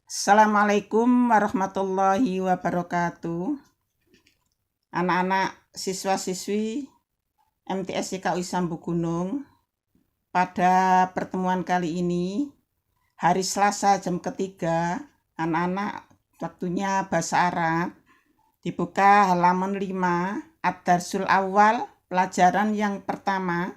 Assalamualaikum warahmatullahi wabarakatuh. Anak-anak siswa-siswi MTS YKUI Sambu Gunung, pada pertemuan kali ini, hari Selasa jam ketiga, anak-anak waktunya bahasa Arab, dibuka halaman 5, Ad-Darsul Awal, pelajaran yang pertama.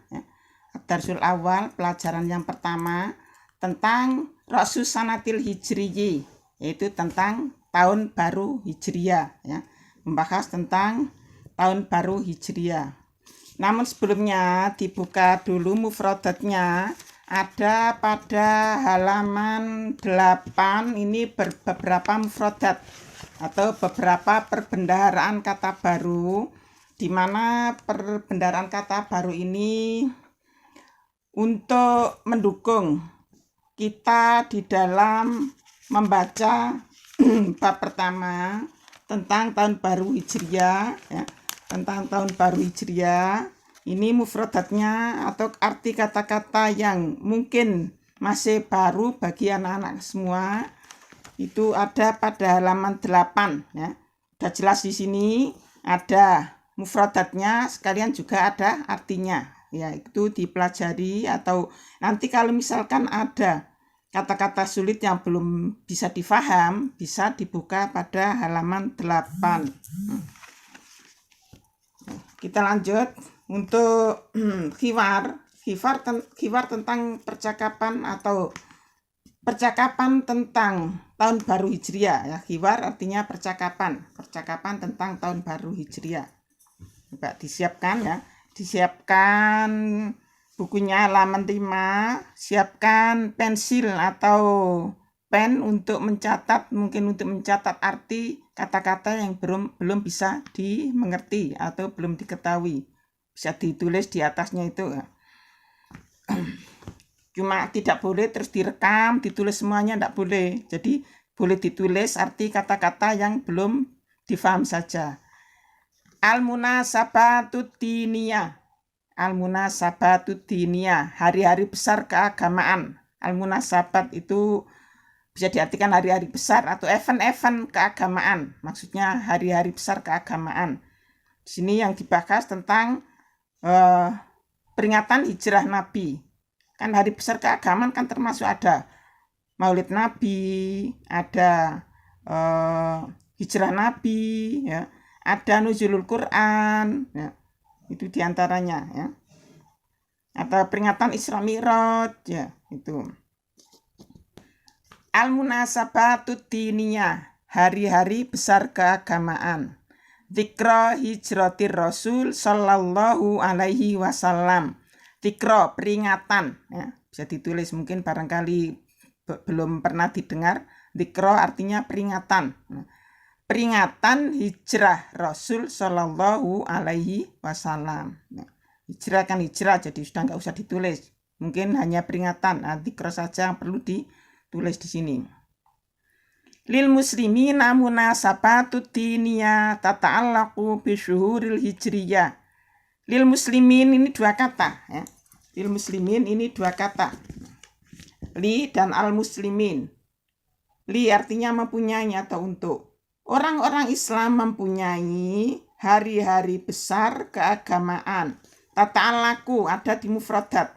Ad-Darsul Awal, pelajaran yang pertama, tentang Rasul Sanatil Hijriyi, yaitu tentang tahun baru Hijriah, ya. Membahas tentang tahun baru Hijriah. Namun sebelumnya dibuka dulu mufradatnya, ada pada halaman 8 ini beberapa mufradat atau beberapa perbendaharaan kata baru, di mana perbendaharaan kata baru ini untuk mendukung kita di dalam membaca bab pertama tentang tahun baru Hijriah, ya, tentang tahun baru Hijriah. Ini mufradatnya atau arti kata-kata yang mungkin masih baru bagi anak-anak semua, itu ada pada halaman 8, ya. Sudah jelas di sini ada mufradatnya, sekalian juga ada artinya. Ya, itu dipelajari, atau nanti kalau misalkan ada kata-kata sulit yang belum bisa difaham, bisa dibuka pada halaman 8. Kita lanjut untuk khiwar tentang percakapan atau percakapan tentang tahun baru Hijriah, ya. Khiwar artinya percakapan tentang tahun baru Hijriah. Coba disiapkan, ya. Disiapkan bukunya halaman 5, siapkan pensil atau pen untuk mencatat, mungkin untuk mencatat arti kata-kata yang belum bisa dimengerti atau belum diketahui. Bisa ditulis di atasnya itu. Cuma tidak boleh terus direkam, ditulis semuanya, tidak boleh. Jadi boleh ditulis arti kata-kata yang belum difaham saja. Al-Munasabatud Diniyah. Al-Munasabatud Diniyah, hari-hari besar keagamaan. Al-Munasabat itu bisa diartikan hari-hari besar atau event-event keagamaan. Maksudnya hari-hari besar keagamaan. Di sini yang dibahas tentang peringatan hijrah Nabi. Kan hari besar keagamaan kan termasuk ada Maulid Nabi, ada hijrah Nabi, ya. Ada nuzulul Quran, ya. Itu diantaranya, ya. Atau peringatan Isra Mi'raj, ya, itu. Al-Munasabatud Diniyah, hari-hari besar keagamaan. Dzikra hijratir Rasul sallallahu alaihi wasallam. Dzikra, peringatan, ya. Bisa ditulis, mungkin barangkali belum pernah didengar. Dzikra artinya peringatan. Peringatan hijrah Rasul sallallahu alaihi wasallam. Hijrah kan hijrah, jadi sudah nggak usah ditulis. Mungkin hanya peringatan. Dzikra saja yang perlu ditulis di sini. Lil muslimina munasabatud diniyah tata'allaqu bi syuhuril hijriyah. Lil muslimin ini dua kata, ya. Lil muslimin ini dua kata. Li dan al muslimin. Li artinya mempunyai atau untuk. Orang-orang Islam mempunyai hari-hari besar keagamaan. Tata'allaqu ada di mufradat,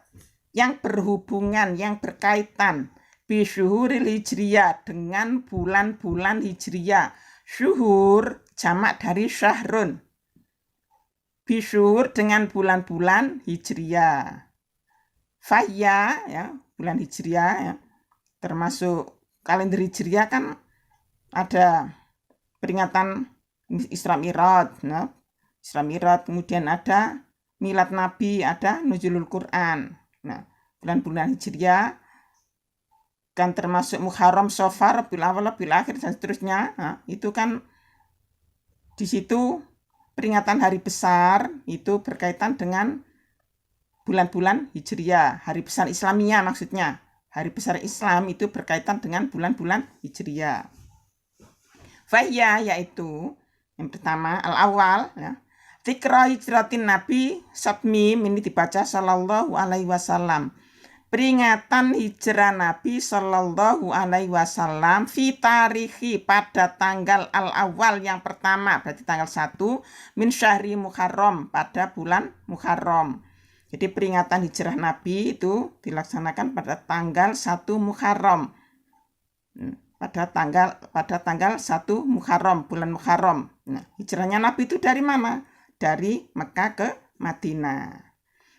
yang berhubungan, yang berkaitan bisyuhuril hijriyah, dengan bulan-bulan hijriyah. Syuhur jamak dari syahrun. Bisyuhur dengan bulan-bulan hijriyah. Fahya, ya, bulan hijriyah, ya. Termasuk kalender hijriyah kan ada peringatan Isra Mi'raj, nah. Isra Mi'raj, kemudian ada Milad Nabi, ada Nuzulul Quran. Nah, bulan-bulan hijriyah kan termasuk Muharram, Safar, Rabiul Awal, Rabiul Akhir, dan seterusnya. Nah, itu kan di situ peringatan hari besar itu berkaitan dengan bulan-bulan hijriyah, hari besar Islamiyah maksudnya. Hari besar Islam itu berkaitan dengan bulan-bulan hijriyah. Fahya, yaitu yang pertama al-awal, ya. Dzikra hijratin Nabi, satmim ini dibaca sallallahu alaihi wasallam. peringatan hijrah Nabi Shallallahu Alaihi Wasallam fi tarikhi pada tanggal al-awal yang pertama, berarti tanggal 1 min syahri Muharram, pada bulan Muharram. Jadi peringatan hijrah Nabi itu dilaksanakan pada tanggal 1 Muharram. Pada tanggal 1 Muharram, bulan Muharram. Nah, hijrahnya Nabi itu dari mana? Dari Mekah ke Madinah.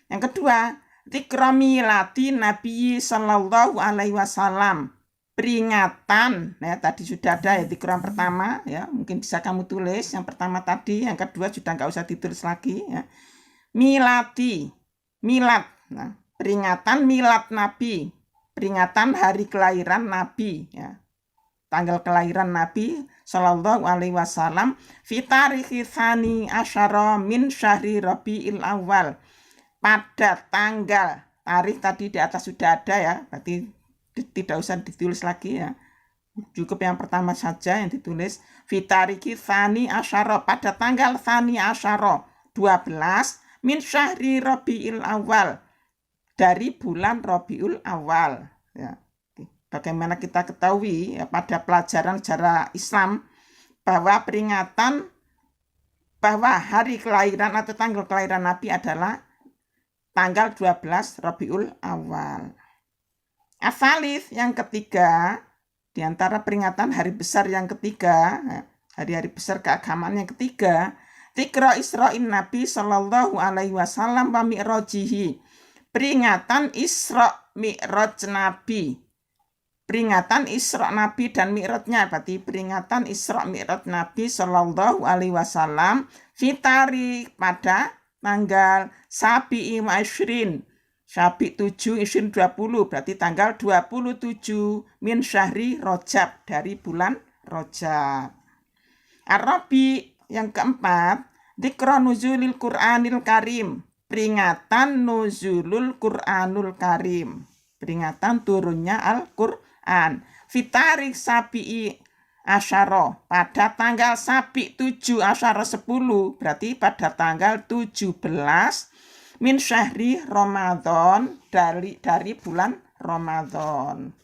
Yang kedua, Zikromilati Nabi Sallallahu Alaihi Wasallam, peringatan, ya tadi sudah ada ya zikro yang pertama, ya mungkin bisa kamu tulis yang pertama tadi, yang kedua sudah nggak usah ditulis lagi, ya. Milati, milad, nah, peringatan milad Nabi, peringatan hari kelahiran Nabi, ya. Tanggal kelahiran Nabi Sallallahu Alaihi Wasallam fi tarikhi tsani asyara min syahri Rabiul Awal, pada tanggal, tarikh tadi di atas sudah ada ya, berarti tidak usah ditulis lagi ya, cukup yang pertama saja yang ditulis. Fi tarikhi tsani asyara, pada tanggal tsani asyara 12 min syahri Rabiul Awal, dari bulan Rabiul Awal, ya. Bagaimana kita ketahui ya, pada pelajaran sejarah Islam bahwa peringatan bahwa hari kelahiran atau tanggal kelahiran Nabi adalah tanggal 12 Rabiul Awal. Asalis, yang ketiga, di antara peringatan hari besar yang ketiga, hari-hari besar keagamaan yang ketiga, Zikra Isra'in Nabi Sallallahu Alaihi Wasallam wa Mi'rajihi, peringatan Isra Mi'raj Nabi. Peringatan Isra Nabi dan Mi'rajnya, berarti peringatan Isra Mi'raj Nabi Sallallahu Alaihi Wasallam fitari pada tanggal Sabi'i wa Ishrin, Sabi 7 Ishrin 20, berarti tanggal 27 min syahri Rajab, dari bulan Rajab. Arabi, yang keempat, Dzikra nuzulil Qur'anil Karim, peringatan nuzulul Qur'anul Karim, peringatan turunnya Al-Qur'an. Fitarik Sabi'i Asyara, pada tanggal Sabi 7 Asyara 10, berarti pada tanggal 17 min syahri Ramadan, dari bulan Ramadan.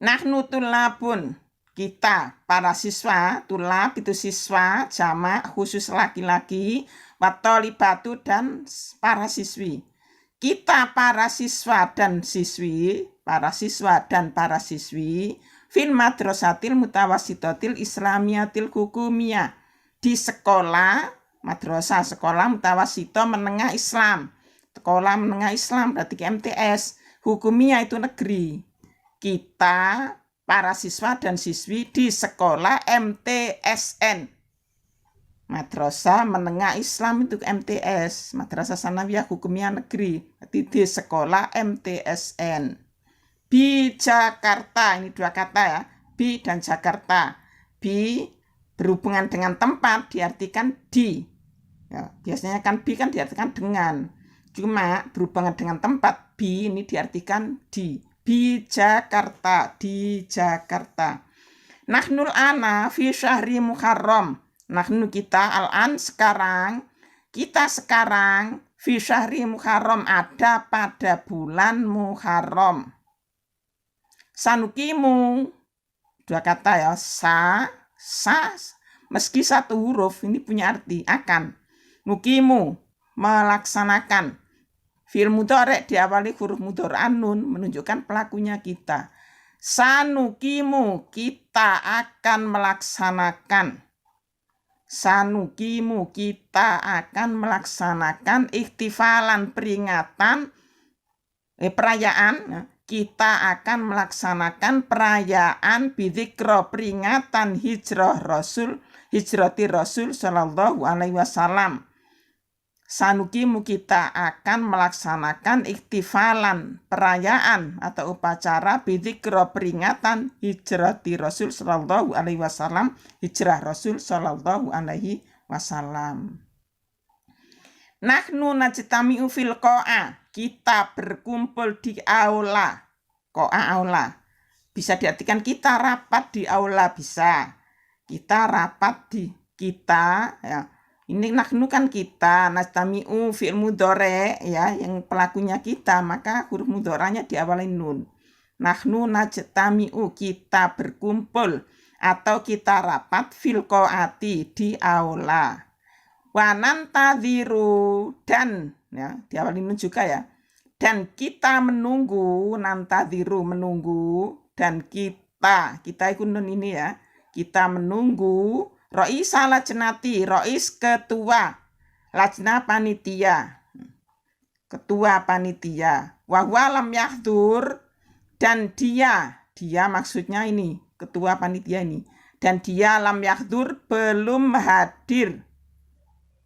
Nahnu tulabun, kita para siswa, tulab itu siswa jamak khusus laki-laki, watolibatu dan para siswi. Kita para siswa dan siswi, para siswa dan para siswi fil madrasatil mutawassitotil islamiyatil hukumiyah, di sekolah madrasah, sekolah mutawassito menengah Islam, sekolah menengah Islam berarti MTS, hukumiyah itu negeri. Kita para siswa dan siswi di sekolah MTSN, madrasah menengah Islam itu MTS, madrasah sanawiyah hukumiyah negeri, berarti di sekolah MTSN. Bi Jakarta, ini dua kata ya, bi dan Jakarta. Bi berhubungan dengan tempat diartikan di, ya, biasanya kan bi kan diartikan dengan, cuma berhubungan dengan tempat, bi ini diartikan di. Bi Jakarta, di Jakarta. Nahnul ana fi syahri Muharram, nahnu kita al-an sekarang, kita sekarang fi syahri Muharram ada pada bulan Muharram. Sanukimu, dua kata ya, sa, meski satu huruf ini punya arti akan. Nukimu, melaksanakan. Fi'il mudhari' diawali huruf mudhari' nun menunjukkan pelakunya kita. Sanukimu, kita akan melaksanakan. Sanukimu, kita akan melaksanakan ihtifalan, peringatan, perayaan. Kita akan melaksanakan perayaan bidzikra, peringatan hijrati Rasul Sallallahu Alaihi Wasallam. Sanukimu, kita akan melaksanakan ihtifalan, perayaan atau upacara bidzikra, peringatan hijrati Rasul Sallallahu Alaihi Wasallam, hijrah Rasul Sallallahu Alaihi Wasallam. Nahnu najtami'u fil qa'a, kita berkumpul di aula. Qa'a aula, bisa diartikan kita rapat di aula, bisa. Kita rapat di, kita ya, Ini nahnu kan kita, nastami'u fi'il mudhari ya, yang pelakunya kita, maka huruf mudharanya diawali nun. Nahnu najtami'u, kita berkumpul atau kita rapat fil qaati, di aula. Wa nantadhiru, dan ya diawali nun juga ya. Dan kita menunggu, nantadhiru menunggu, dan kita ikut nun ini ya. Kita menunggu Roisa lajnati, rois ketua, lajna panitia, ketua panitia. Wahwa lam yahdur, dan dia maksudnya ini, ketua panitia ini. Dan dia lam yahdur, belum hadir.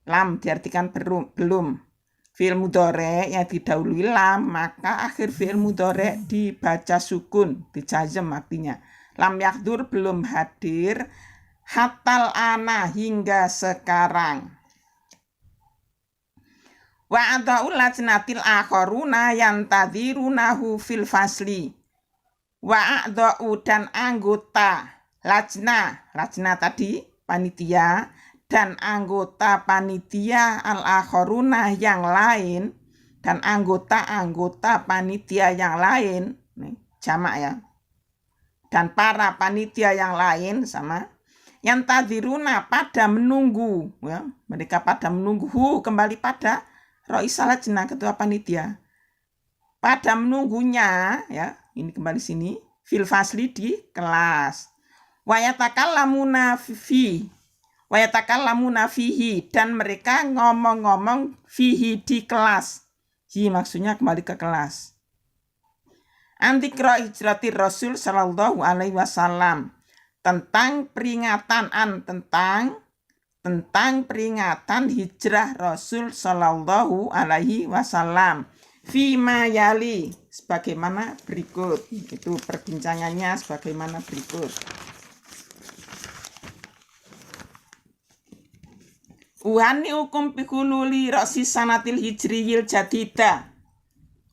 Lam diartikan belum. Fi'il mudhari yang didahului lam, maka akhir fi'il mudhari dibaca sukun, dijazm artinya. Lam yahdur, belum hadir. Hatal ana, hingga sekarang. Wa adaul lajnatil akharuna yantadhirunahu fil fasli. Wa a'da'u, dan anggota lajna tadi panitia, dan anggota panitia al-akharuna yang lain, dan anggota panitia yang lain, jamak ya, dan para panitia yang lain sama, yang tadiruna, pada menunggu ya, mereka pada menunggu, kembali pada roisa lajna, ketua panitia, pada menunggunya ya, ini kembali sini fil fasli, di kelas. Wayatakallamuna fihi, dan mereka ngomong-ngomong fihi, di kelas. Maksudnya kembali ke kelas. Antikra hijratir Rasul sallallahu alaihi wasallam, tentang peringatan tentang peringatan hijrah Rasul sallallahu alaihi wasallam. Fima yali, sebagaimana berikut. Itu perbincangannya sebagaimana berikut. Uhani hukum bihululi rosi sanatil hijriyil jadida.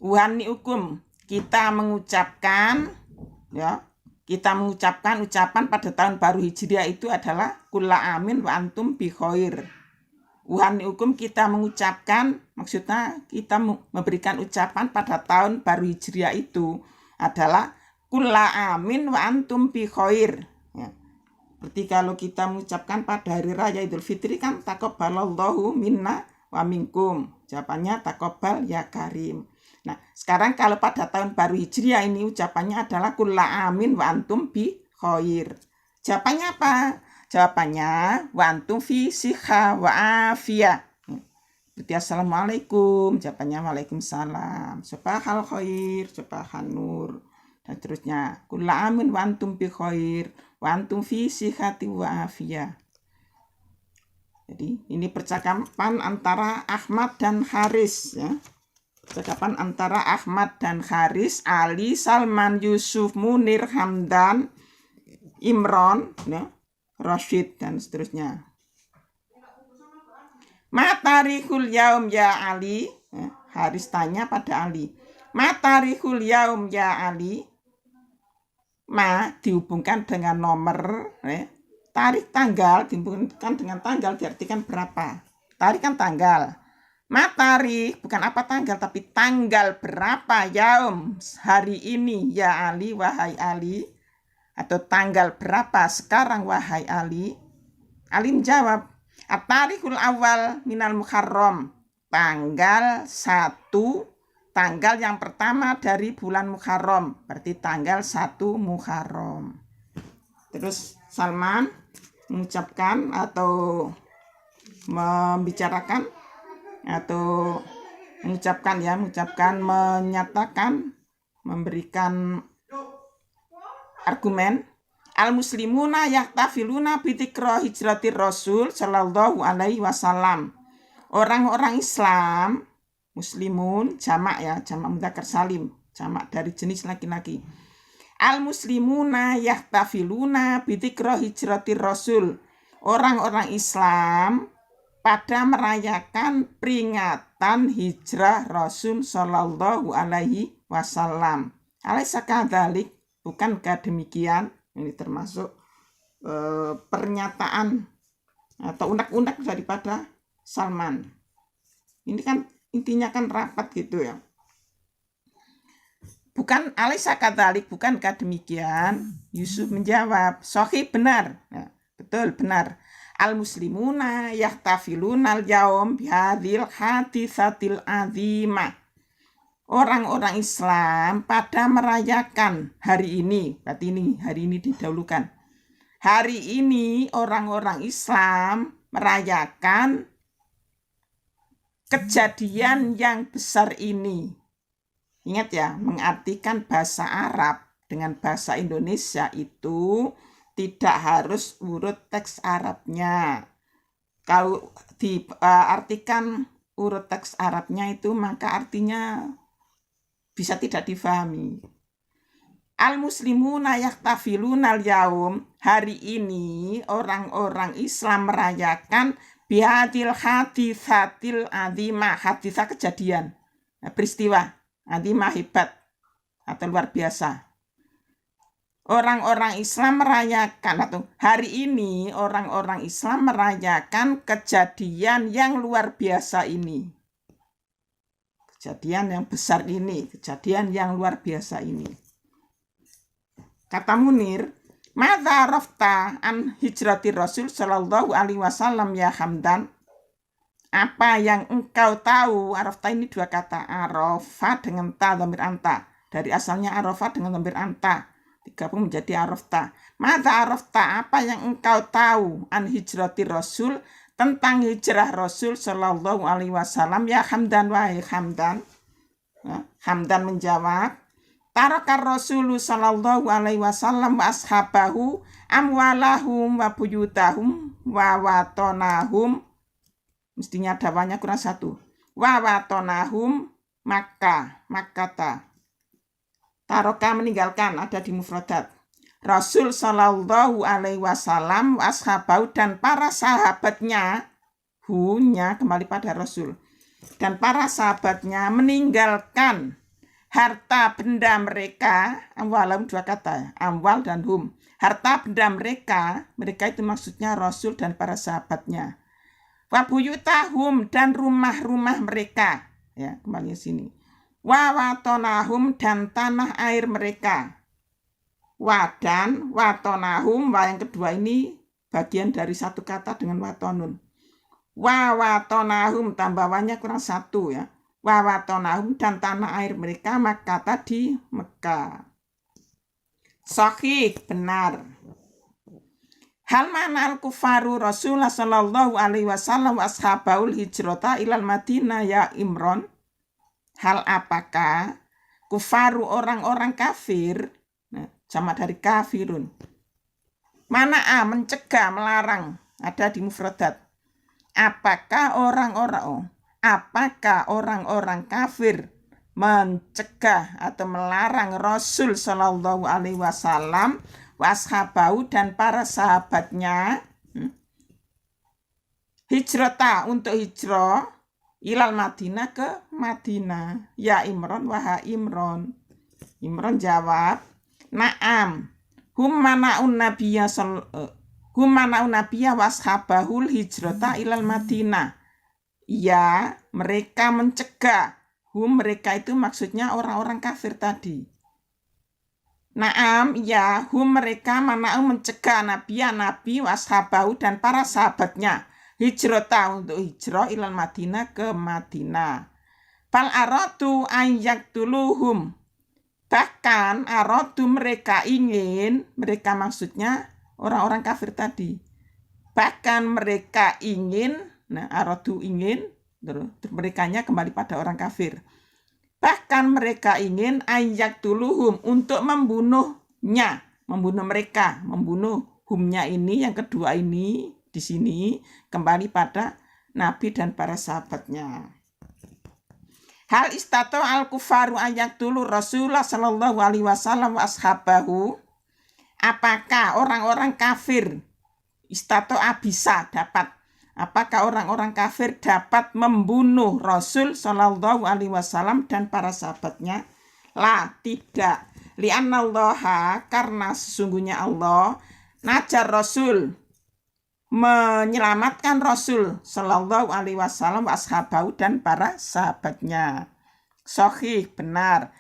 Uhani hukum, kita mengucapkan ya, ucapan pada tahun baru Hijriah itu adalah kulla amin wa antum bi khair. Uhani hukum, kita mengucapkan, maksudnya kita memberikan ucapan pada tahun baru Hijriah itu adalah kulla amin wa antum bi khair. Ya. Seperti kalau kita mengucapkan pada hari raya Idul Fitri kan taqabbalallahu minna wa minkum. Jawabannya taqabbal ya karim. Nah, sekarang kalau pada tahun baru Hijriah ini ucapannya adalah kulla amin wa antum bi khair. Jawabannya apa? Jawabannya wa antum fi siha wa afiyah. Berarti assalamualaikum, jawabannya waalaikumsalam. Sabahal khair, sabahan nur, dan seterusnya. Kulla amin wa antum bi khair, wa antum fi sihati wa afiyah. Jadi ini percakapan antara Ahmad dan Haris ya. Percakapan antara Ahmad dan Haris, Ali, Salman, Yusuf, Munir, Hamdan, Imron, ya, Rashid, dan seterusnya. Matarikul yaum ya Ali, ya, Haris tanya pada Ali. Matarikul yaum ya Ali. Ma dihubungkan dengan nomor, ya. Tarik tanggal dihubungkan dengan tanggal, diartikan berapa. Tarik kan tanggal. Matari bukan apa tanggal, tapi tanggal berapa yaum, hari ini ya Ali, wahai Ali, atau tanggal berapa sekarang wahai Ali. Ali menjawab, at-tarikhul awal minal muharram, tanggal 1, tanggal yang pertama dari bulan Muharram, berarti tanggal 1 Muharram. Terus Salman mengucapkan atau membicarakan atau mengucapkan, menyatakan, memberikan argumen. Al-muslimuna yahtafiluna bidzikra hijratir Rasul sallallahu alaihi wasallam. Orang-orang Islam, muslimun, jamak ya, jamak mudzakkar salim, jamak dari jenis laki-laki. Al-muslimuna yahtafiluna bidzikra hijratir Rasul. Orang-orang Islam pada merayakan peringatan hijrah Rasul sallallahu alaihi wasallam. Alaisa kadzalik, bukankah demikian? Ini termasuk pernyataan atau unek-unek daripada Salman. Ini kan intinya kan rapat gitu ya. Bukan alaisa kadzalik, bukankah demikian? Yusuf menjawab, sahih, benar. Ya, betul, benar. Al muslimuna yahtafiluna al yaum bihadhil hadisatil azimah. Orang-orang Islam pada merayakan hari ini, berarti ini hari ini didahulukan. Hari ini orang-orang Islam merayakan kejadian yang besar ini. Ingat ya, mengartikan bahasa Arab dengan bahasa Indonesia itu tidak harus urut teks Arabnya. Kalau diartikan urut teks Arabnya itu, maka artinya bisa tidak difahami. Al-muslimuna yahtafiluna al-yaum, hari ini orang-orang Islam merayakan bihadil hadisatil azimah, hadisah kejadian, peristiwa azimah, hebat atau luar biasa. Orang-orang Islam merayakan, atau hari ini orang-orang Islam merayakan kejadian yang luar biasa ini. Kejadian yang besar ini, kejadian yang luar biasa ini. Kata Munir, madza arafta an hijrati Rasul sallallahu alaihi wasallam ya Hamdan? Apa yang engkau tahu? Arafta ini dua kata, arafa dengan ta dhamir anta. Dari asalnya arafa dengan dhamir anta, digabung menjadi arafta. Madza arafta, apa yang engkau tahu an hijrati Rasul, tentang hijrah Rasul sallallahu alaihi wasallam ya Hamdan, wahai Hamdan. Hamdan menjawab, taraka Rasul sallallahu alaihi wasallam wa ashabahu amwalahum wa buyutahum wa watonahum. Mestinya dawanya kurang satu. Wa watonahum makkata. Taroka meninggalkan, ada di mufradat. Rasul sallallahu alaihi wasallam ashabahu dan para sahabatnya, hunya kembali pada Rasul, dan para sahabatnya meninggalkan harta benda mereka, amwalam dua kata, amwal dan hum. Harta benda mereka itu maksudnya Rasul dan para sahabatnya. Wa buyutahum dan rumah-rumah mereka, ya kembali ke sini. Wa watonahum dan tanah air mereka. Wa dan watonahum, wa yang kedua ini bagian dari satu kata dengan watonun. Wa watonahum tambahannya kurang satu ya. Wa watonahum dan tanah air mereka, Makkah di Mekah. Sahih, benar. Hal mana al-kufaru Rasulullah sallallahu alaihi wasallam wa ashabaul hijrata ilal Madinah ya Imron? Hal apakah kufaru orang-orang kafir, sama dari kafirun, mana mencegah, melarang, ada di mufradat. Apakah orang-orang kafir mencegah atau melarang Rasul sallallahu alaihi wasallam washabau dan para sahabatnya hijrata untuk hijrah ilal Madinah ke Madinah ya Imron, wahai Imron. Imron jawab, na'am hum mana'un nabiyya washabahul hijrata ilal Madinah. Ya, mereka mencegah. Mereka itu maksudnya orang-orang kafir tadi. Naam, ya, mereka mana'u mencegah nabi washabahu dan para sahabatnya hijrata untuk hijrah ilal Madinah ke Madinah. Bal aradu ayyak tuluhum, bahkan aradu mereka ingin, mereka maksudnya orang-orang kafir tadi, bahkan mereka ingin, aradu ingin, terus merekanya kembali pada orang kafir. Bahkan mereka ingin ayyak tuluhum untuk membunuhnya, membunuh mereka, membunuh humnya ini, yang kedua ini di sini kembali pada Nabi dan para sahabatnya. Hal istato al kufaru ayyak tulu Rasulullah sallallahu alaihi wasallam wa ashabahu. Apakah orang-orang kafir istato bisa dapat? Apakah orang-orang kafir dapat membunuh Rasul sallallahu alaihi wasallam dan para sahabatnya? La, tidak. Li'annallaha, karena sesungguhnya Allah najar Rasul menyelamatkan Rasul Shallallahu Alaihi Wasallam washabahu dan para sahabatnya. Sahih, benar.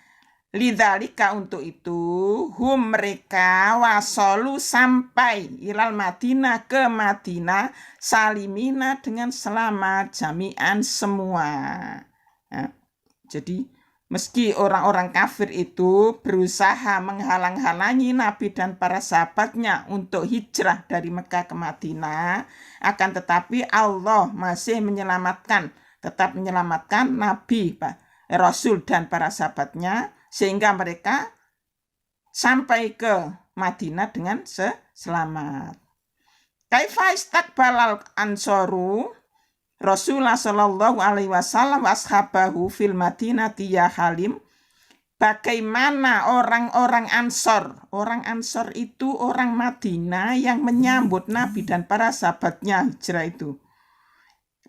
Lidzalika, untuk itu, hum mereka wasolu sampai ilal Madinah, ke Madinah, salimina dengan selamat, jami'an semua. Nah, jadi meski orang-orang kafir itu berusaha menghalang-halangi Nabi dan para sahabatnya untuk hijrah dari Mekah ke Madinah, akan tetapi Allah masih tetap menyelamatkan Nabi, Rasul dan para sahabatnya, sehingga mereka sampai ke Madinah dengan selamat. Kaifa istaqbalal ansaru Rasulullah Shallallahu Alaihi Wasallam washabahu fil Madinati ya Halim. Bagaimana orang-orang Ansor? Orang Ansor itu orang Madinah yang menyambut Nabi dan para sahabatnya hijrah itu.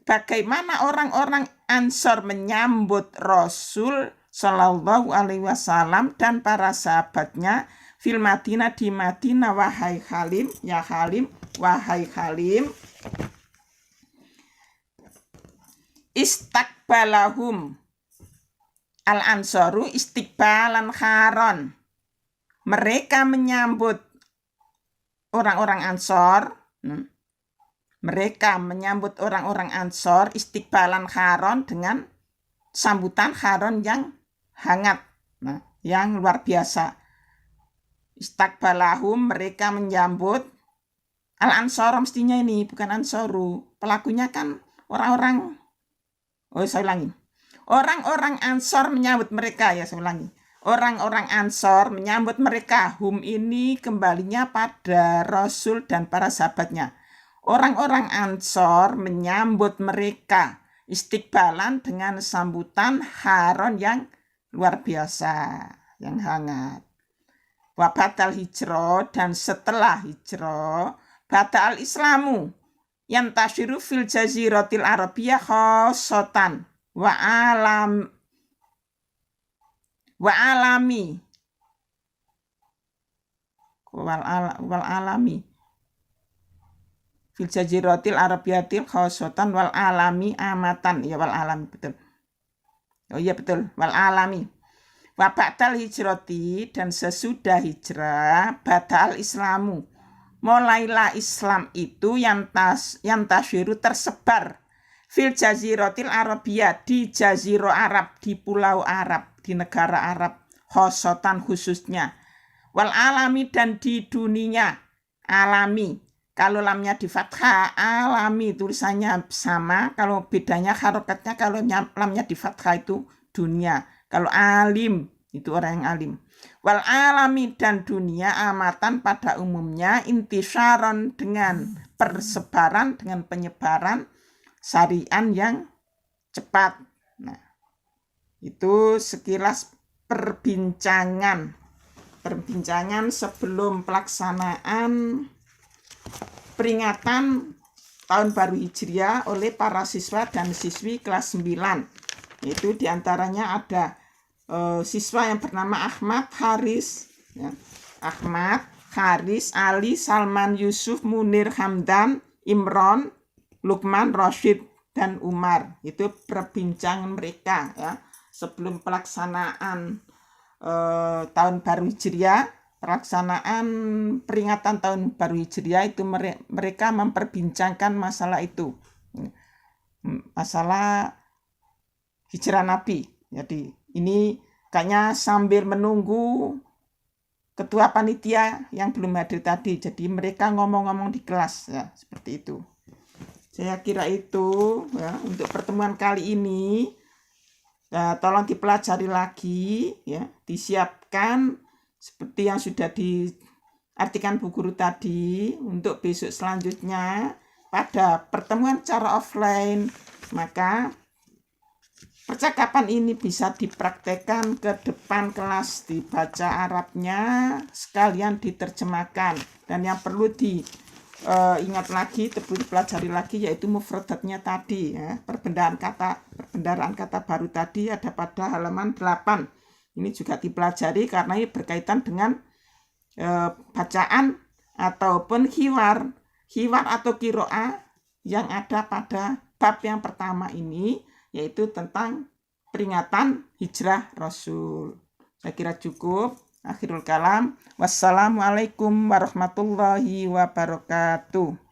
Bagaimana orang-orang Ansor menyambut Rasul Shallallahu Alaihi Wasallam dan para sahabatnya fil Madinah, di Madinah, wahai Halim, ya Halim, wahai Halim. Istakbalahum al-ansaru istiqbalan kharon. Mereka menyambut orang-orang Ansor. Mereka menyambut orang-orang Ansor istiqbalan kharon, dengan sambutan kharon yang hangat, yang luar biasa. Istakbalahum, mereka menyambut al-ansor, mestinya ini bukan ansoru. Pelakunya kan orang-orang. Saya ulangi. Orang-orang Ansor menyambut mereka, ya saya ulangi. Orang-orang Ansor menyambut mereka. Hum ini kembalinya pada Rasul dan para sahabatnya. Orang-orang Ansor menyambut mereka istiqbalan dengan sambutan haron yang luar biasa, yang hangat. Wa batal hijrah, dan setelah hijrah, batal islamu yang tasyiru fil jaziratil arabiyah khosotan wa alami fil jaziratil arabiyatil khosotan wal alami amatan. Ya, wal alami, betul. Oh iya, betul, wal alami. Wa ba'dal hijrati, dan sesudah hijrah, badal islamu, mulailah Islam itu yang tasyiru tersebar fil jaziratil arabiyah, di jazirah Arab, di pulau Arab, di negara Arab, khosotan khususnya, wal alami, dan di dunia. Alami, kalau lamnya di fathah, alami tulisannya sama, kalau bedanya harokatnya, kalau lamnya di fathah itu dunia, kalau alim itu orang yang alim. Wal alami, dan dunia, amatan pada umumnya, intisyaron, dengan persebaran, dengan penyebaran, syarian yang cepat. Nah, itu sekilas perbincangan sebelum pelaksanaan peringatan tahun baru Hijriah oleh para siswa dan siswi kelas 9. Yaitu diantaranya ada siswa yang bernama Ahmad, Haris, ya. Ahmad, Haris, Ali, Salman, Yusuf, Munir, Hamdan, Imron, Lukman, Rashid, dan Umar. Itu perbincangan mereka, ya, sebelum pelaksanaan tahun baru Hijriah, pelaksanaan peringatan tahun baru Hijriah itu mereka memperbincangkan masalah itu, masalah hijrah Nabi. Jadi ini kayaknya sambil menunggu ketua panitia yang belum hadir tadi. Jadi mereka ngomong-ngomong di kelas, ya, seperti itu. Saya kira itu, ya, untuk pertemuan kali ini. Ya, tolong dipelajari lagi, ya, disiapkan seperti yang sudah diartikan Bu Guru tadi. Untuk besok selanjutnya pada pertemuan secara offline, maka percakapan ini bisa dipraktekkan ke depan kelas, dibaca Arabnya, sekalian diterjemahkan. Dan yang perlu diingat lagi, perlu dipelajari lagi, yaitu mufradatnya tadi, ya. Perbendaharaan kata baru tadi ada pada halaman 8. Ini juga dipelajari karena ini berkaitan dengan bacaan ataupun hiwar hiwar atau kiroah yang ada pada bab yang pertama ini, yaitu tentang peringatan hijrah Rasul. Saya kira cukup. Akhirul kalam. Wassalamualaikum warahmatullahi wabarakatuh.